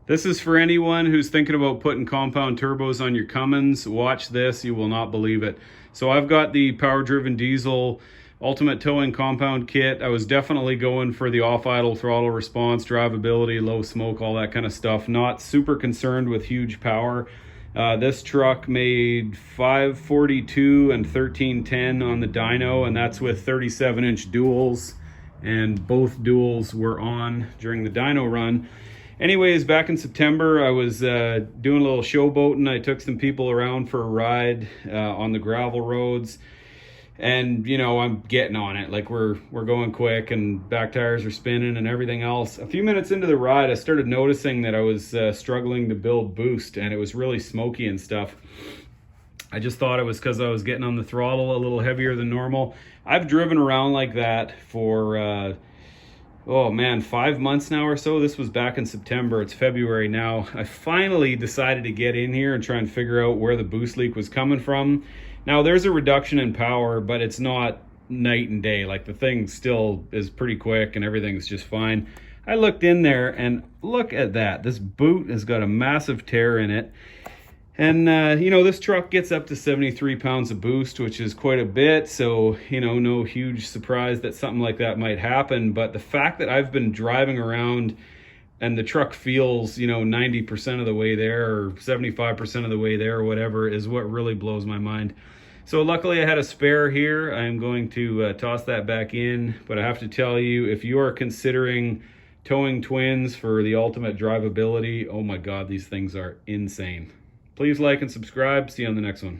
This is for anyone who's thinking about putting compound turbos on your Cummins. Watch this, you will not believe it. So I've got the power-driven diesel ultimate towing compound kit. I was definitely going for the off-idle throttle response, drivability, low smoke, all that kind of stuff. Not super concerned with huge power. This truck made 542 and 1310 on the dyno, and that's with 37-inch duals, and both duals were on during the dyno run. Anyways, back in September, I was doing a little showboating. I took some people around for a ride on the gravel roads, and you know, I'm getting on it. Like we're going quick, and back tires are spinning and everything else. A few minutes into the ride, I started noticing that I was struggling to build boost, and it was really smoky and stuff. I just thought it was because I was getting on the throttle a little heavier than normal. I've driven around like that for oh man, 5 months now or so. This was back in September. It's February now. I finally decided to get in here and try and figure out where the boost leak was coming from. Now there's a reduction in power, but it's not night and day. Like the thing still is pretty quick and everything's just fine. I looked in there and look at that. This boot has got a massive tear in it. And, you know, this truck gets up to 73 pounds of boost, which is quite a bit. So, you know, no huge surprise that something like that might happen. But the fact that I've been driving around and the truck feels, you know, 90% of the way there or 75% of the way there or whatever is what really blows my mind. So luckily I had a spare here. I'm going to toss that back in. But I have to tell you, if you are considering towing twins for the ultimate drivability, oh my God, these things are insane. Please like and subscribe. See you on the next one.